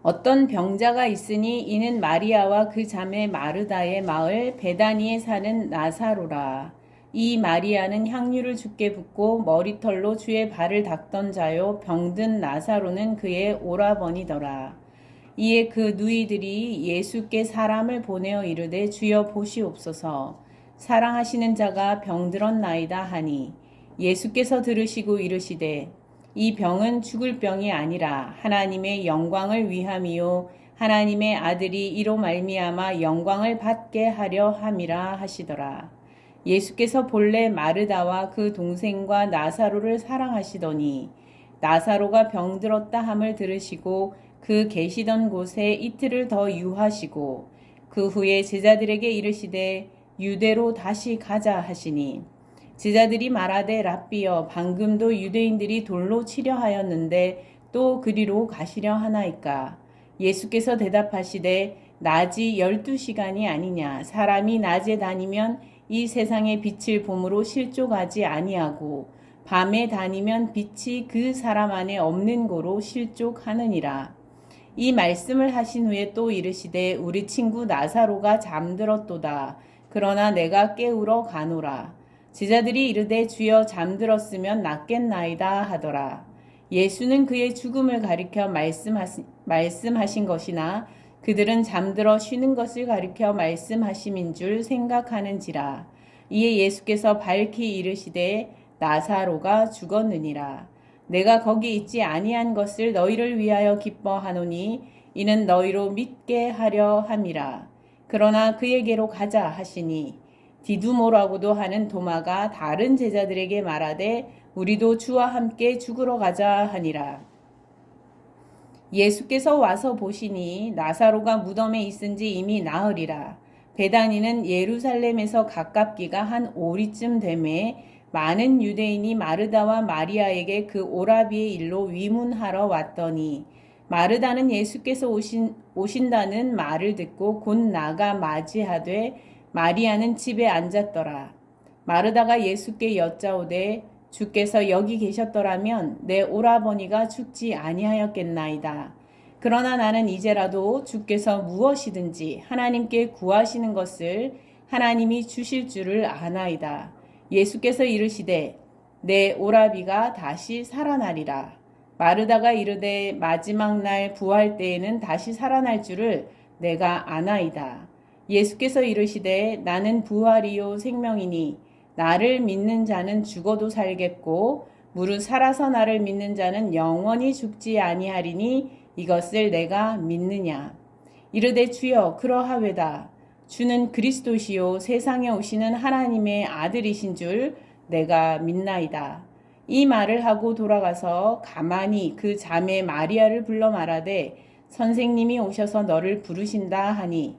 어떤 병자가 있으니 이는 마리아와 그 자매 마르다의 마을 베다니에 사는 나사로라. 이 마리아는 향유를 주께 붓고 머리털로 주의 발을 닦던 자요, 병든 나사로는 그의 오라버니더라. 이에 그 누이들이 예수께 사람을 보내어 이르되 주여 보시옵소서, 사랑하시는 자가 병들었나이다 하니, 예수께서 들으시고 이르시되 이 병은 죽을 병이 아니라 하나님의 영광을 위함이요 하나님의 아들이 이로 말미암아 영광을 받게 하려 함이라 하시더라. 예수께서 본래 마르다와 그 동생과 나사로를 사랑하시더니 나사로가 병들었다 함을 들으시고 그 계시던 곳에 이틀을 더 유하시고 그 후에 제자들에게 이르시되 유대로 다시 가자 하시니, 제자들이 말하되 랍비여, 방금도 유대인들이 돌로 치려 하였는데 또 그리로 가시려 하나이까? 예수께서 대답하시되 낮이 12시간이 아니냐? 사람이 낮에 다니면 이 세상의 빛을 봄으로 실족하지 아니하고 밤에 다니면 빛이 그 사람 안에 없는 고로 실족하느니라. 이 말씀을 하신 후에 또 이르시되 우리 친구 나사로가 잠들었도다. 그러나 내가 깨우러 가노라. 제자들이 이르되 주여 잠들었으면 낫겠나이다 하더라. 예수는 그의 죽음을 가리켜 말씀하신 것이나 그들은 잠들어 쉬는 것을 가리켜 말씀하심인 줄 생각하는지라. 이에 예수께서 밝히 이르시되 나사로가 죽었느니라. 내가 거기 있지 아니한 것을 너희를 위하여 기뻐하노니 이는 너희로 믿게 하려 함이라. 그러나 그에게로 가자 하시니, 디두모라고도 하는 도마가 다른 제자들에게 말하되 우리도 주와 함께 죽으러 가자 하니라. 예수께서 와서 보시니 나사로가 무덤에 있은지 이미 나흘이라. 베다니는 예루살렘에서 가깝기가 한 오리쯤 되매 많은 유대인이 마르다와 마리아에게 그 오라비의 일로 위문하러 왔더니, 마르다는 예수께서 오신다는 말을 듣고 곧 나가 맞이하되 마리아는 집에 앉았더라. 마르다가 예수께 여짜오되 주께서 여기 계셨더라면 내 오라버니가 죽지 아니하였겠나이다. 그러나 나는 이제라도 주께서 무엇이든지 하나님께 구하시는 것을 하나님이 주실 줄을 아나이다. 예수께서 이르시되 내 오라비가 다시 살아나리라. 마르다가 이르되 마지막 날 부활 때에는 다시 살아날 줄을 내가 아나이다. 예수께서 이르시되 나는 부활이요 생명이니 나를 믿는 자는 죽어도 살겠고 무릇 살아서 나를 믿는 자는 영원히 죽지 아니하리니 이것을 내가 믿느냐? 이르되 주여 그러하외다. 주는 그리스도시요 세상에 오시는 하나님의 아들이신 줄 내가 믿나이다. 이 말을 하고 돌아가서 가만히 그 자매 마리아를 불러 말하되 선생님이 오셔서 너를 부르신다 하니,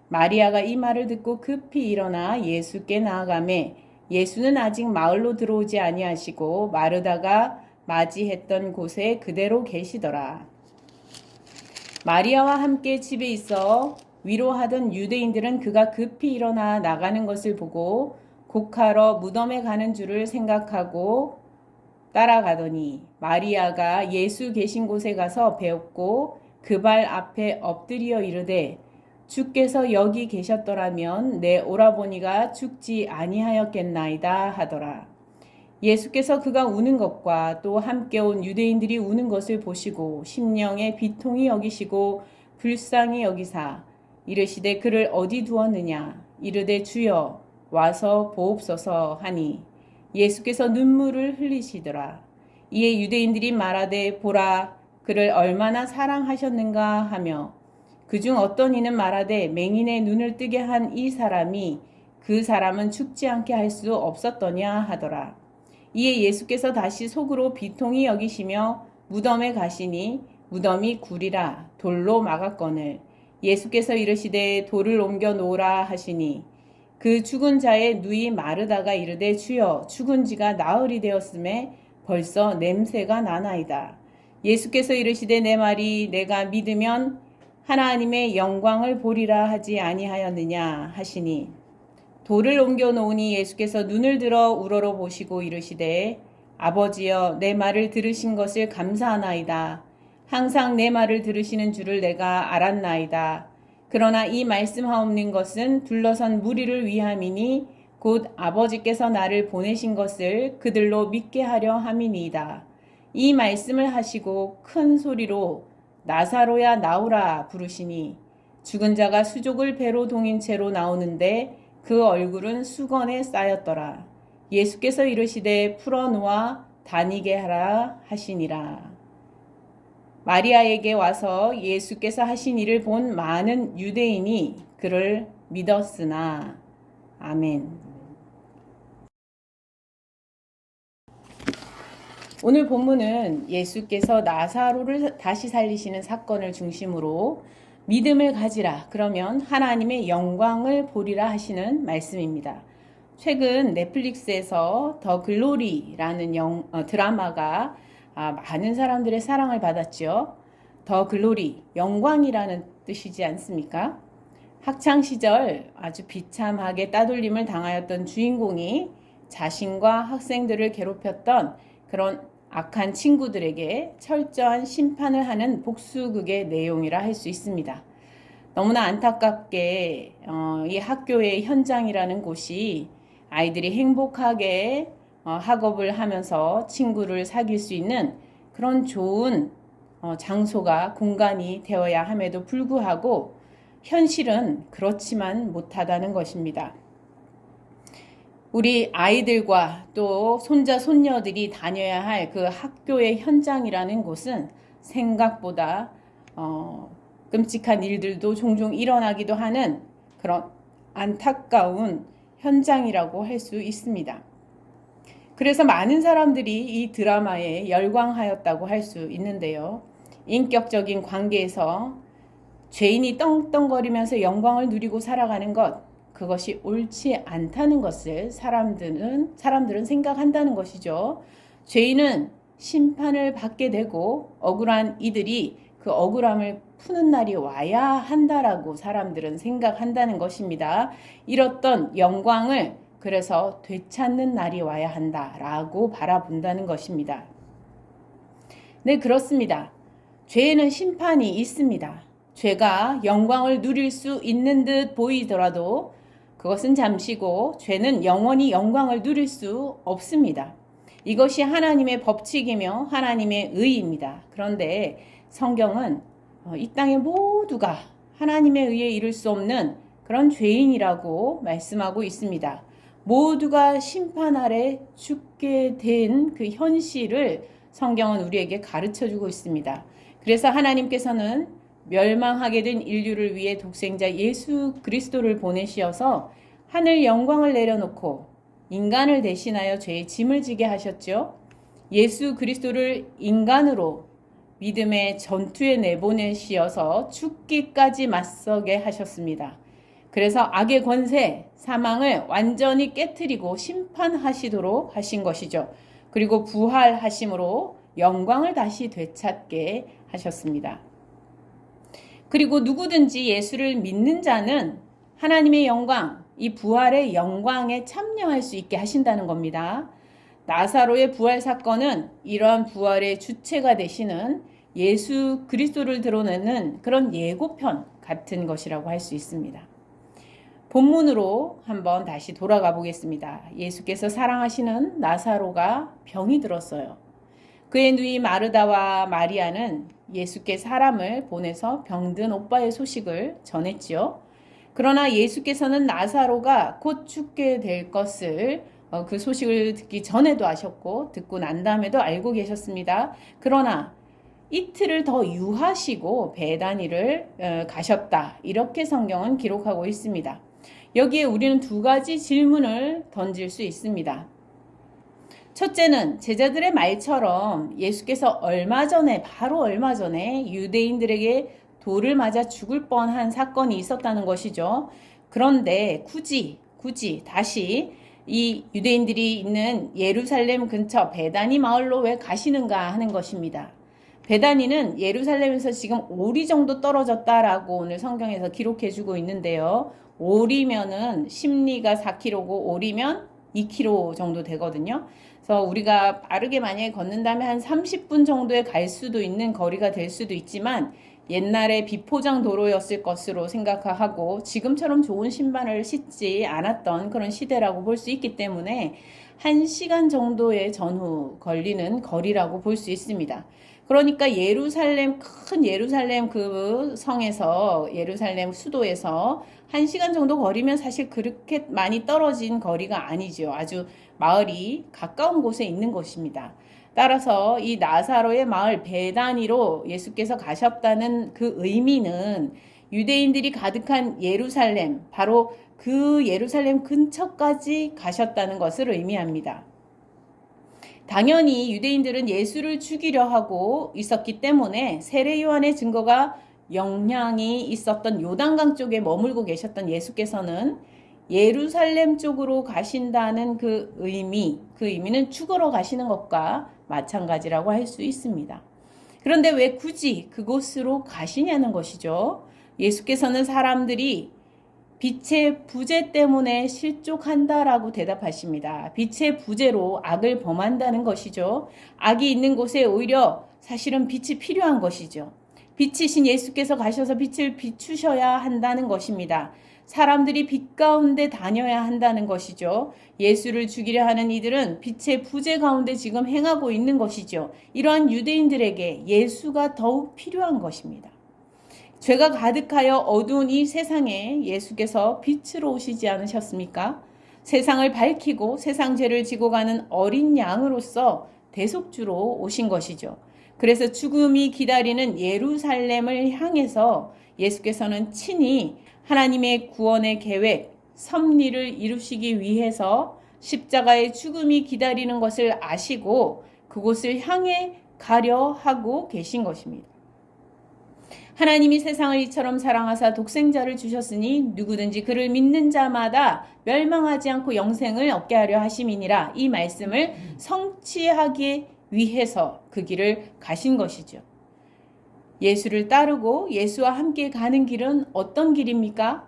마리아가 이 말을 듣고 급히 일어나 예수께 나아가매 예수는 아직 마을로 들어오지 아니하시고 마르다가 맞이했던 곳에 그대로 계시더라. 마리아와 함께 집에 있어 위로하던 유대인들은 그가 급히 일어나 나가는 것을 보고 곡하러 무덤에 가는 줄을 생각하고 따라가더니, 마리아가 예수 계신 곳에 가서 배웠고 그 발 앞에 엎드려 이르되 주께서 여기 계셨더라면 내 오라버니가 죽지 아니하였겠나이다 하더라. 예수께서 그가 우는 것과 또 함께 온 유대인들이 우는 것을 보시고 심령에 비통히 여기시고 불쌍히 여기사 이르시되 그를 어디 두었느냐? 이르되 주여 와서 보옵소서 하니, 예수께서 눈물을 흘리시더라. 이에 유대인들이 말하되 보라 그를 얼마나 사랑하셨는가 하며, 그중 어떤 이는 말하되 맹인의 눈을 뜨게 한 이 사람이 그 사람은 죽지 않게 할 수 없었더냐 하더라. 이에 예수께서 다시 속으로 비통히 여기시며 무덤에 가시니 무덤이 굴이라 돌로 막았거늘 예수께서 이르시되 돌을 옮겨 놓으라 하시니, 그 죽은 자의 누이 마르다가 이르되 주여 죽은 지가 나흘이 되었음에 벌써 냄새가 나나이다. 예수께서 이르시되 내 말이 내가 믿으면 하나님의 영광을 보리라 하지 아니하였느냐 하시니, 돌을 옮겨 놓으니 예수께서 눈을 들어 우러러 보시고 이르시되 아버지여 내 말을 들으신 것을 감사하나이다. 항상 내 말을 들으시는 줄을 내가 알았나이다. 그러나 이 말씀하옵는 것은 둘러선 무리를 위함이니 곧 아버지께서 나를 보내신 것을 그들로 믿게 하려 함이니이다. 이 말씀을 하시고 큰 소리로 나사로야 나오라 부르시니 죽은 자가 수족을 배로 동인 채로 나오는데 그 얼굴은 수건에 쌓였더라. 예수께서 이르시되 풀어놓아 다니게 하라 하시니라. 마리아에게 와서 예수께서 하신 일을 본 많은 유대인이 그를 믿었으나. 아멘. 오늘 본문은 예수께서 나사로를 다시 살리시는 사건을 중심으로 믿음을 가지라, 그러면 하나님의 영광을 보리라 하시는 말씀입니다. 최근 넷플릭스에서 더 글로리라는 드라마가 많은 사람들의 사랑을 받았죠. 더 글로리, 영광이라는 뜻이지 않습니까? 학창시절 아주 비참하게 따돌림을 당하였던 주인공이 자신과 학생들을 괴롭혔던 그런 악한 친구들에게 철저한 심판을 하는 복수극의 내용이라 할 수 있습니다. 너무나 안타깝게 이 학교의 현장이라는 곳이 아이들이 행복하게 학업을 하면서 친구를 사귈 수 있는 그런 좋은 장소가 공간이 되어야 함에도 불구하고 현실은 그렇지만 못하다는 것입니다. 우리 아이들과 또 손자 손녀들이 다녀야 할 그 학교의 현장이라는 곳은 생각보다 끔찍한 일들도 종종 일어나기도 하는 그런 안타까운 현장이라고 할 수 있습니다. 그래서 많은 사람들이 이 드라마에 열광하였다고 할 수 있는데요. 인격적인 관계에서 죄인이 떵떵거리면서 영광을 누리고 살아가는 것, 그것이 옳지 않다는 것을 사람들은 생각한다는 것이죠. 죄인은 심판을 받게 되고 억울한 이들이 그 억울함을 푸는 날이 와야 한다라고 사람들은 생각한다는 것입니다. 잃었던 영광을 그래서 되찾는 날이 와야 한다라고 바라본다는 것입니다. 네, 그렇습니다. 죄에는 심판이 있습니다. 죄가 영광을 누릴 수 있는 듯 보이더라도 그것은 잠시고 죄는 영원히 영광을 누릴 수 없습니다. 이것이 하나님의 법칙이며 하나님의 의입니다. 그런데 성경은 이 땅의 모두가 하나님의 의에 이를 수 없는 그런 죄인이라고 말씀하고 있습니다. 모두가 심판 아래 죽게 된 그 현실을 성경은 우리에게 가르쳐주고 있습니다. 그래서 하나님께서는 멸망하게 된 인류를 위해 독생자 예수 그리스도를 보내시어서 하늘 영광을 내려놓고 인간을 대신하여 죄의 짐을 지게 하셨죠. 예수 그리스도를 인간으로 믿음의 전투에 내보내시어서 죽기까지 맞서게 하셨습니다. 그래서 악의 권세, 사망을 완전히 깨트리고 심판하시도록 하신 것이죠. 그리고 부활하심으로 영광을 다시 되찾게 하셨습니다. 그리고 누구든지 예수를 믿는 자는 하나님의 영광, 이 부활의 영광에 참여할 수 있게 하신다는 겁니다. 나사로의 부활 사건은 이러한 부활의 주체가 되시는 예수 그리스도를 드러내는 그런 예고편 같은 것이라고 할 수 있습니다. 본문으로 한번 다시 돌아가 보겠습니다. 예수께서 사랑하시는 나사로가 병이 들었어요. 그의 누이 마르다와 마리아는 예수께 사람을 보내서 병든 오빠의 소식을 전했지요. 그러나 예수께서는 나사로가 곧 죽게 될 것을 그 소식을 듣기 전에도 아셨고 듣고 난 다음에도 알고 계셨습니다. 그러나 이틀을 더 유하시고 베다니를 가셨다. 이렇게 성경은 기록하고 있습니다. 여기에 우리는 두 가지 질문을 던질 수 있습니다. 첫째는 제자들의 말처럼 예수께서 바로 얼마 전에 유대인들에게 돌을 맞아 죽을 뻔한 사건이 있었다는 것이죠. 그런데 굳이 다시 이 유대인들이 있는 예루살렘 근처 베다니 마을로 왜 가시는가 하는 것입니다. 베다니는 예루살렘에서 지금 오리 정도 떨어졌다라고 오늘 성경에서 기록해주고 있는데요. 오리면은 심리가 4km고 오리면 2km 정도 되거든요. 그래서 우리가 빠르게 만약에 걷는다면 한 30분 정도에 갈 수도 있는 거리가 될 수도 있지만 옛날에 비포장 도로였을 것으로 생각하고 지금처럼 좋은 신발을 신지 않았던 그런 시대라고 볼 수 있기 때문에 1시간 정도의 전후 걸리는 거리라고 볼 수 있습니다. 그러니까 큰 예루살렘 그 성에서, 예루살렘 수도에서 1시간 정도 거리면 사실 그렇게 많이 떨어진 거리가 아니죠. 아주 마을이 가까운 곳에 있는 것입니다. 따라서 이 나사로의 마을 베다니로 예수께서 가셨다는 그 의미는 유대인들이 가득한 예루살렘, 바로 그 예루살렘 근처까지 가셨다는 것을 의미합니다. 당연히 유대인들은 예수를 죽이려 하고 있었기 때문에 세례 요한의 증거가 영향이 있었던 요단강 쪽에 머물고 계셨던 예수께서는 예루살렘 쪽으로 가신다는 그 의미는 죽으러 가시는 것과 마찬가지라고 할 수 있습니다. 그런데 왜 굳이 그곳으로 가시냐는 것이죠. 예수께서는 사람들이 빛의 부재 때문에 실족한다라고 대답하십니다. 빛의 부재로 악을 범한다는 것이죠. 악이 있는 곳에 오히려 사실은 빛이 필요한 것이죠. 빛이신 예수께서 가셔서 빛을 비추셔야 한다는 것입니다. 사람들이 빛 가운데 다녀야 한다는 것이죠. 예수를 죽이려 하는 이들은 빛의 부재 가운데 지금 행하고 있는 것이죠. 이러한 유대인들에게 예수가 더욱 필요한 것입니다. 죄가 가득하여 어두운 이 세상에 예수께서 빛으로 오시지 않으셨습니까? 세상을 밝히고 세상 죄를 지고 가는 어린 양으로서 대속주로 오신 것이죠. 그래서 죽음이 기다리는 예루살렘을 향해서 예수께서는 친히 하나님의 구원의 계획, 섭리를 이루시기 위해서 십자가의 죽음이 기다리는 것을 아시고 그곳을 향해 가려 하고 계신 것입니다. 하나님이 세상을 이처럼 사랑하사 독생자를 주셨으니 누구든지 그를 믿는 자마다 멸망하지 않고 영생을 얻게 하려 하심이니라. 이 말씀을 성취하기 위해서 그 길을 가신 것이죠. 예수를 따르고 예수와 함께 가는 길은 어떤 길입니까?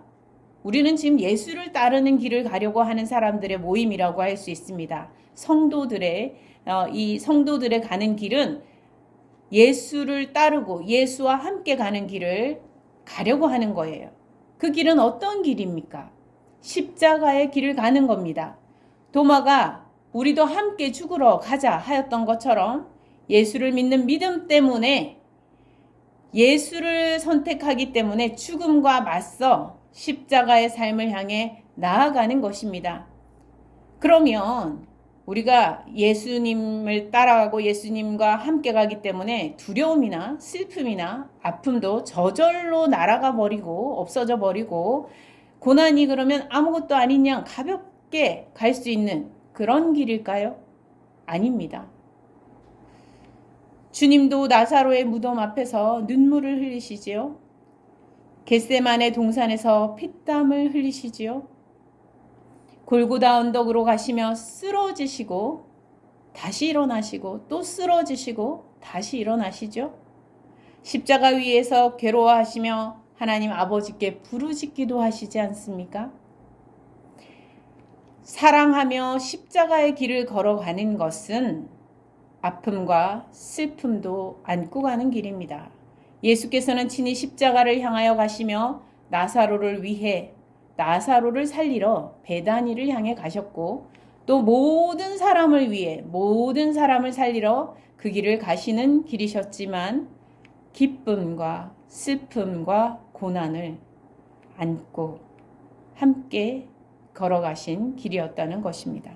우리는 지금 예수를 따르는 길을 가려고 하는 사람들의 모임이라고 할 수 있습니다. 이 성도들의 가는 길은 예수를 따르고 예수와 함께 가는 길을 가려고 하는 거예요. 그 길은 어떤 길입니까? 십자가의 길을 가는 겁니다. 도마가 우리도 함께 죽으러 가자 하였던 것처럼 예수를 믿는 믿음 때문에 예수를 선택하기 때문에 죽음과 맞서 십자가의 삶을 향해 나아가는 것입니다. 그러면 우리가 예수님을 따라가고 예수님과 함께 가기 때문에 두려움이나 슬픔이나 아픔도 저절로 날아가 버리고 없어져 버리고 고난이 그러면 아무것도 아닌 양 가볍게 갈 수 있는 그런 길일까요? 아닙니다. 주님도 나사로의 무덤 앞에서 눈물을 흘리시지요. 겟세마네 동산에서 피땀을 흘리시지요. 골고다 언덕으로 가시며 쓰러지시고 다시 일어나시고 또 쓰러지시고 다시 일어나시죠. 십자가 위에서 괴로워하시며 하나님 아버지께 부르짖기도 하시지 않습니까? 사랑하며 십자가의 길을 걸어가는 것은 아픔과 슬픔도 안고 가는 길입니다. 예수께서는 친히 십자가를 향하여 가시며 나사로를 위해 나사로를 살리러 베다니를 향해 가셨고 또 모든 사람을 위해 모든 사람을 살리러 그 길을 가시는 길이셨지만 기쁨과 슬픔과 고난을 안고 함께 걸어가신 길이었다는 것입니다.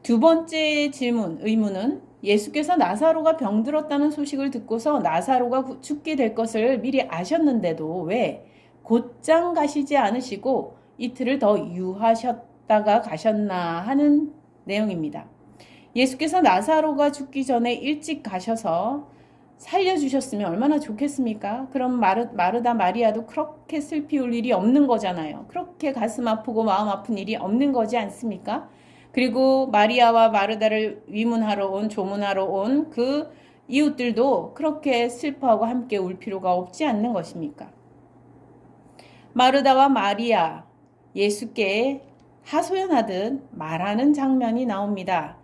두 번째 의문은 예수께서 나사로가 병들었다는 소식을 듣고서 나사로가 죽게 될 것을 미리 아셨는데도 왜 곧장 가시지 않으시고 이틀을 더 유하셨다가 가셨나 하는 내용입니다. 예수께서 나사로가 죽기 전에 일찍 가셔서 살려주셨으면 얼마나 좋겠습니까? 그럼 마르다 마리아도 그렇게 슬피 울 일이 없는 거잖아요. 그렇게 가슴 아프고 마음 아픈 일이 없는 거지 않습니까? 그리고 마리아와 마르다를 조문하러 온 그 이웃들도 그렇게 슬퍼하고 함께 울 필요가 없지 않는 것입니까? 마르다와 마리아, 예수께 하소연하듯 말하는 장면이 나옵니다.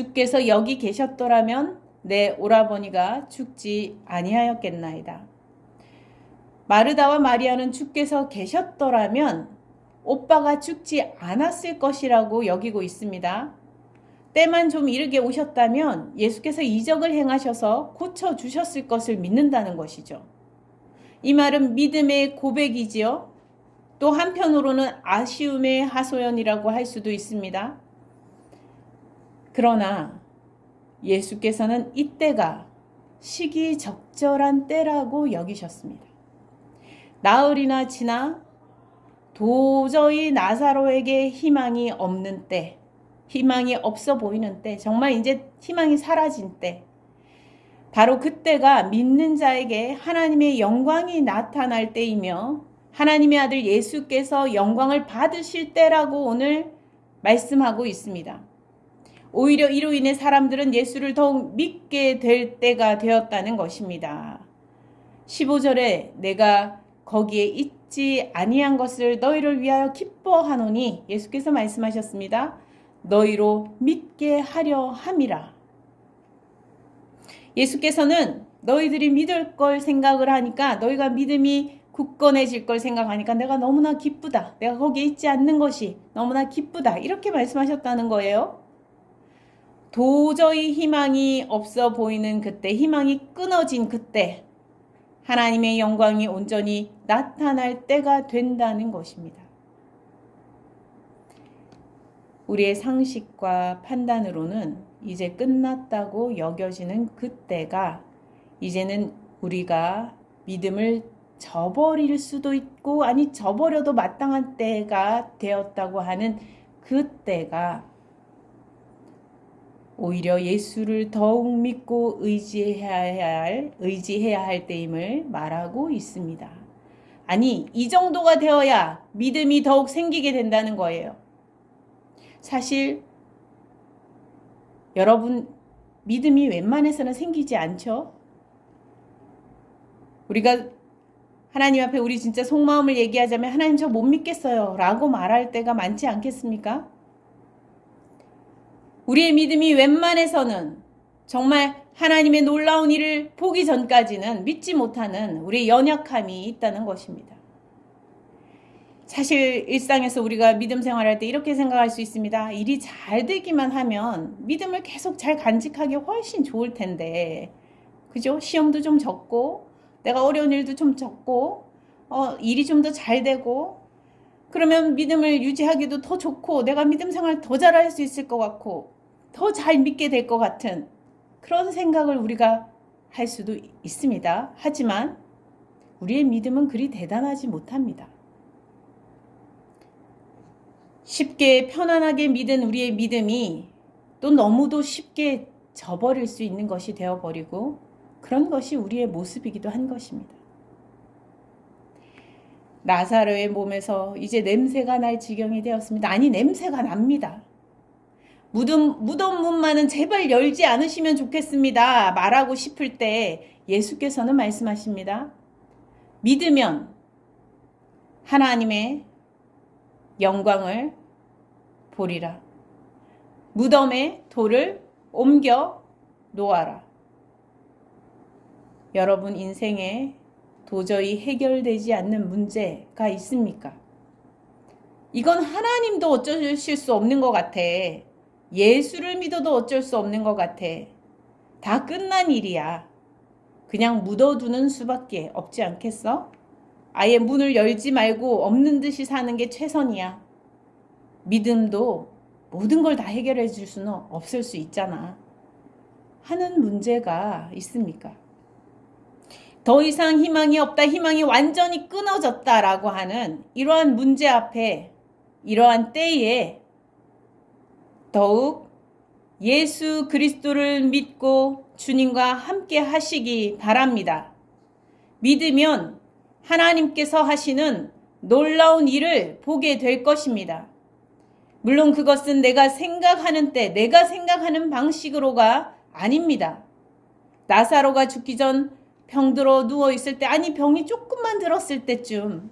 주께서 여기 계셨더라면 내 오라버니가 죽지 아니하였겠나이다. 마르다와 마리아는 주께서 계셨더라면 오빠가 죽지 않았을 것이라고 여기고 있습니다. 때만 좀 이르게 오셨다면 예수께서 이적을 행하셔서 고쳐주셨을 것을 믿는다는 것이죠. 이 말은 믿음의 고백이지요. 또 한편으로는 아쉬움의 하소연이라고 할 수도 있습니다. 그러나 예수께서는 이때가 시기적절한 때라고 여기셨습니다. 나흘이나 지나 도저히 나사로에게 희망이 없는 때, 희망이 없어 보이는 때, 정말 이제 희망이 사라진 때, 바로 그때가 믿는 자에게 하나님의 영광이 나타날 때이며 하나님의 아들 예수께서 영광을 받으실 때라고 오늘 말씀하고 있습니다. 오히려 이로 인해 사람들은 예수를 더욱 믿게 될 때가 되었다는 것입니다. 15절에 내가 거기에 있지 아니한 것을 너희를 위하여 기뻐하노니 예수께서 말씀하셨습니다. 너희로 믿게 하려 함이라. 예수께서는 너희들이 믿을 걸 생각을 하니까, 너희가 믿음이 굳건해질 걸 생각하니까 내가 너무나 기쁘다. 내가 거기에 있지 않는 것이 너무나 기쁘다. 이렇게 말씀하셨다는 거예요. 도저히 희망이 없어 보이는 그때, 희망이 끊어진 그때 하나님의 영광이 온전히 나타날 때가 된다는 것입니다. 우리의 상식과 판단으로는 이제 끝났다고 여겨지는 그때가 이제는 우리가 믿음을 저버릴 수도 있고 아니 저버려도 마땅한 때가 되었다고 하는 그때가 오히려 예수를 더욱 믿고 의지해야 할 때임을 말하고 있습니다. 아니, 이 정도가 되어야 믿음이 더욱 생기게 된다는 거예요. 사실 여러분, 믿음이 웬만해서는 생기지 않죠? 우리가 하나님 앞에 우리 진짜 속마음을 얘기하자면 하나님 저 못 믿겠어요 라고 말할 때가 많지 않겠습니까? 우리의 믿음이 웬만해서는 정말 하나님의 놀라운 일을 보기 전까지는 믿지 못하는 우리의 연약함이 있다는 것입니다. 사실 일상에서 우리가 믿음 생활할 때 이렇게 생각할 수 있습니다. 일이 잘 되기만 하면 믿음을 계속 잘 간직하기 훨씬 좋을 텐데, 그죠? 시험도 좀 적고 내가 어려운 일도 좀 적고 일이 좀 더 잘 되고 그러면 믿음을 유지하기도 더 좋고 내가 믿음 생활 더 잘할 수 있을 것 같고 더 잘 믿게 될 것 같은 그런 생각을 우리가 할 수도 있습니다. 하지만 우리의 믿음은 그리 대단하지 못합니다. 쉽게 편안하게 믿은 우리의 믿음이 또 너무도 쉽게 저버릴 수 있는 것이 되어버리고 그런 것이 우리의 모습이기도 한 것입니다. 나사로의 몸에서 이제 냄새가 날 지경이 되었습니다. 아니, 냄새가 납니다. 무덤 문만은 제발 열지 않으시면 좋겠습니다. 말하고 싶을 때 예수께서는 말씀하십니다. 믿으면 하나님의 영광을 보리라. 무덤에 돌을 옮겨 놓아라. 여러분 인생에 도저히 해결되지 않는 문제가 있습니까? 이건 하나님도 어쩌실 수 없는 것 같아. 예수를 믿어도 어쩔 수 없는 것 같아. 다 끝난 일이야. 그냥 묻어두는 수밖에 없지 않겠어? 아예 문을 열지 말고 없는 듯이 사는 게 최선이야. 믿음도 모든 걸 다 해결해 줄 수는 없을 수 있잖아. 하는 문제가 있습니까? 더 이상 희망이 없다, 희망이 완전히 끊어졌다라고 하는 이러한 문제 앞에, 이러한 때에 더욱 예수 그리스도를 믿고 주님과 함께 하시기 바랍니다. 믿으면 하나님께서 하시는 놀라운 일을 보게 될 것입니다. 물론 그것은 내가 생각하는 때, 내가 생각하는 방식으로가 아닙니다. 나사로가 죽기 전 병들어 누워있을 때, 아니 병이 조금만 들었을 때쯤,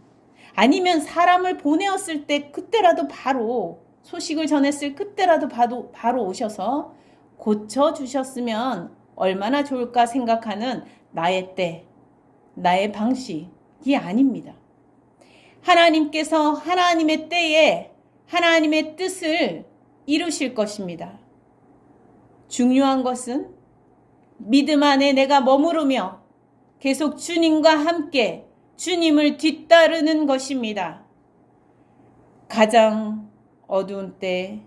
아니면 사람을 보내었을 때 그때라도 바로 소식을 전했을 그때라도 바로 오셔서 고쳐주셨으면 얼마나 좋을까 생각하는 나의 때, 나의 방식이 아닙니다. 하나님께서 하나님의 때에 하나님의 뜻을 이루실 것입니다. 중요한 것은 믿음 안에 내가 머무르며 계속 주님과 함께 주님을 뒤따르는 것입니다. 가장 어두운 때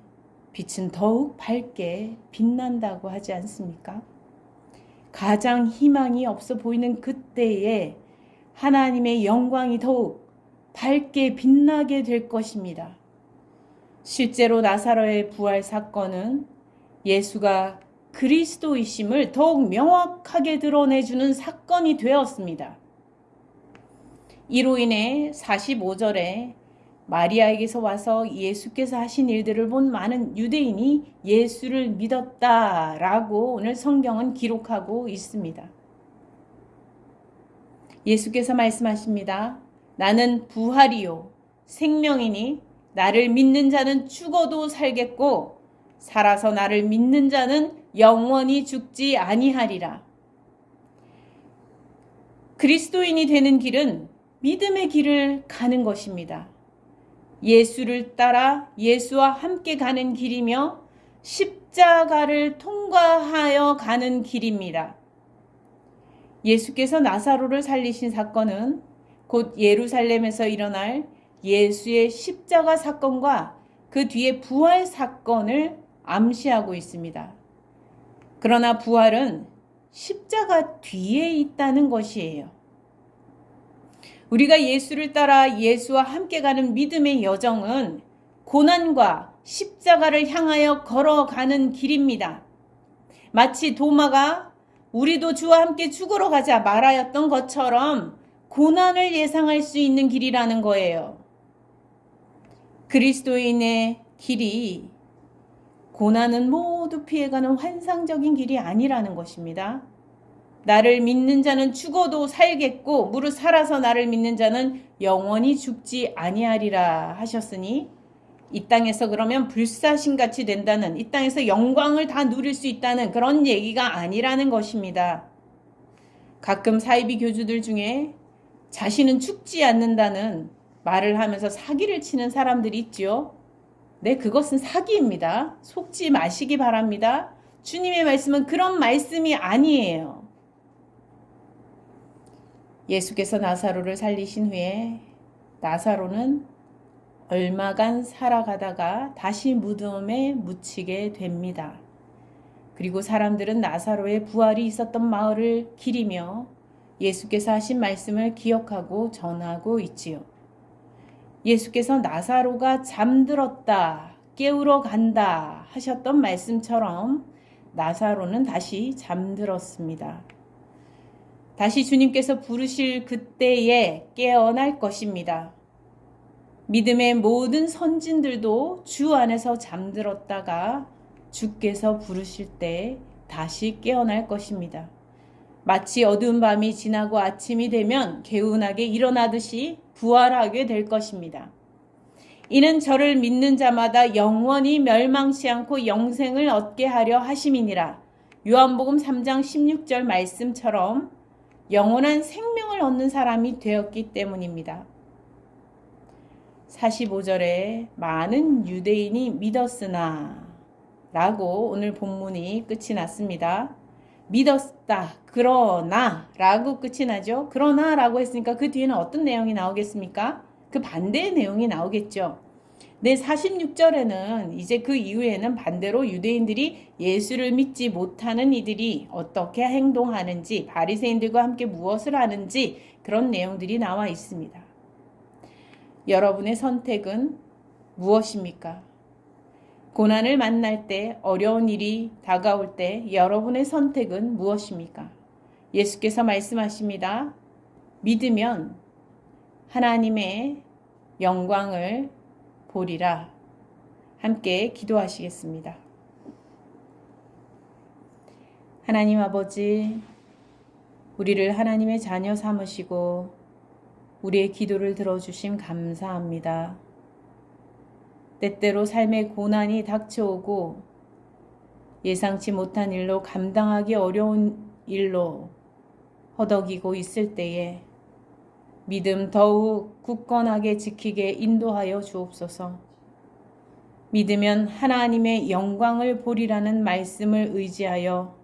빛은 더욱 밝게 빛난다고 하지 않습니까? 가장 희망이 없어 보이는 그때에 하나님의 영광이 더욱 밝게 빛나게 될 것입니다. 실제로 나사로의 부활 사건은 예수가 그리스도이심을 더욱 명확하게 드러내주는 사건이 되었습니다. 이로 인해 45절에 마리아에게서 와서 예수께서 하신 일들을 본 많은 유대인이 예수를 믿었다라고 오늘 성경은 기록하고 있습니다. 예수께서 말씀하십니다. 나는 부활이요 생명이니 나를 믿는 자는 죽어도 살겠고 살아서 나를 믿는 자는 영원히 죽지 아니하리라. 그리스도인이 되는 길은 믿음의 길을 가는 것입니다. 예수를 따라 예수와 함께 가는 길이며 십자가를 통과하여 가는 길입니다. 예수께서 나사로를 살리신 사건은 곧 예루살렘에서 일어날 예수의 십자가 사건과 그 뒤에 부활 사건을 암시하고 있습니다. 그러나 부활은 십자가 뒤에 있다는 것이에요. 우리가 예수를 따라 예수와 함께 가는 믿음의 여정은 고난과 십자가를 향하여 걸어가는 길입니다. 마치 도마가 우리도 주와 함께 죽으러 가자 말하였던 것처럼 고난을 예상할 수 있는 길이라는 거예요. 그리스도인의 길이 고난은 모두 피해가는 환상적인 길이 아니라는 것입니다. 나를 믿는 자는 죽어도 살겠고 무릇 살아서 나를 믿는 자는 영원히 죽지 아니하리라 하셨으니 이 땅에서 그러면 불사신같이 된다는, 이 땅에서 영광을 다 누릴 수 있다는 그런 얘기가 아니라는 것입니다. 가끔 사이비 교주들 중에 자신은 죽지 않는다는 말을 하면서 사기를 치는 사람들이 있죠. 네, 그것은 사기입니다. 속지 마시기 바랍니다. 주님의 말씀은 그런 말씀이 아니에요. 예수께서 나사로를 살리신 후에 나사로는 얼마간 살아가다가 다시 무덤에 묻히게 됩니다. 그리고 사람들은 나사로의 부활이 있었던 마을을 기리며 예수께서 하신 말씀을 기억하고 전하고 있지요. 예수께서 나사로가 잠들었다, 깨우러 간다 하셨던 말씀처럼 나사로는 다시 잠들었습니다. 다시 주님께서 부르실 그때에 깨어날 것입니다. 믿음의 모든 선진들도 주 안에서 잠들었다가 주께서 부르실 때 다시 깨어날 것입니다. 마치 어두운 밤이 지나고 아침이 되면 개운하게 일어나듯이 부활하게 될 것입니다. 이는 저를 믿는 자마다 영원히 멸망치 않고 영생을 얻게 하려 하심이니라. 요한복음 3장 16절 말씀처럼 영원한 생명을 얻는 사람이 되었기 때문입니다. 45절에 많은 유대인이 믿었으나 라고 오늘 본문이 끝이 났습니다. 믿었다, 그러나 라고 끝이 나죠. 그러나 라고 했으니까 그 뒤에는 어떤 내용이 나오겠습니까? 그 반대의 내용이 나오겠죠. 네, 46절에는 이제 그 이후에는 반대로 유대인들이 예수를 믿지 못하는 이들이 어떻게 행동하는지, 바리새인들과 함께 무엇을 하는지 그런 내용들이 나와 있습니다. 여러분의 선택은 무엇입니까? 고난을 만날 때, 어려운 일이 다가올 때 여러분의 선택은 무엇입니까? 예수께서 말씀하십니다. 믿으면 하나님의 영광을 보리라. 함께 기도하시겠습니다. 하나님 아버지, 우리를 하나님의 자녀 삼으시고 우리의 기도를 들어주심 감사합니다. 때때로 삶의 고난이 닥쳐오고 예상치 못한 일로 감당하기 어려운 일로 허덕이고 있을 때에 믿음 더욱 굳건하게 지키게 인도하여 주옵소서. 믿으면 하나님의 영광을 보리라는 말씀을 의지하여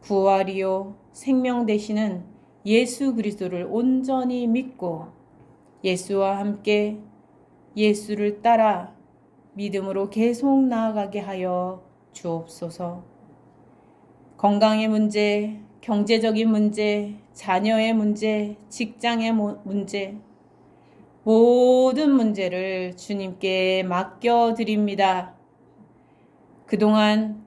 부활이요 생명 되시는 예수 그리스도를 온전히 믿고 예수와 함께 예수를 따라 믿음으로 계속 나아가게 하여 주옵소서. 건강의 문제, 경제적인 문제, 자녀의 문제, 직장의 문제, 모든 문제를 주님께 맡겨드립니다. 그동안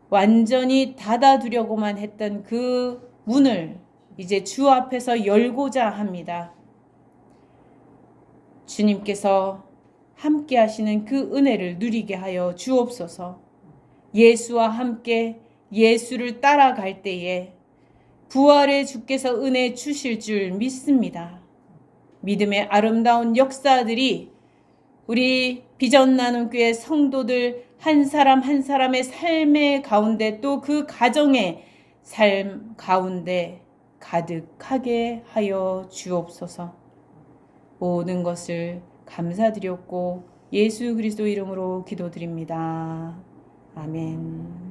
완전히 닫아두려고만 했던 그 문을 이제 주 앞에서 열고자 합니다. 주님께서 함께 하시는 그 은혜를 누리게 하여 주옵소서. 예수와 함께 예수를 따라갈 때에 부활의 주께서 은혜 주실 줄 믿습니다. 믿음의 아름다운 역사들이 우리 비전 나눔 교회 성도들 한 사람 한 사람의 삶의 가운데 또 그 가정의 삶 가운데 가득하게 하여 주옵소서. 모든 것을 감사드렸고 예수 그리스도 이름으로 기도드립니다. 아멘.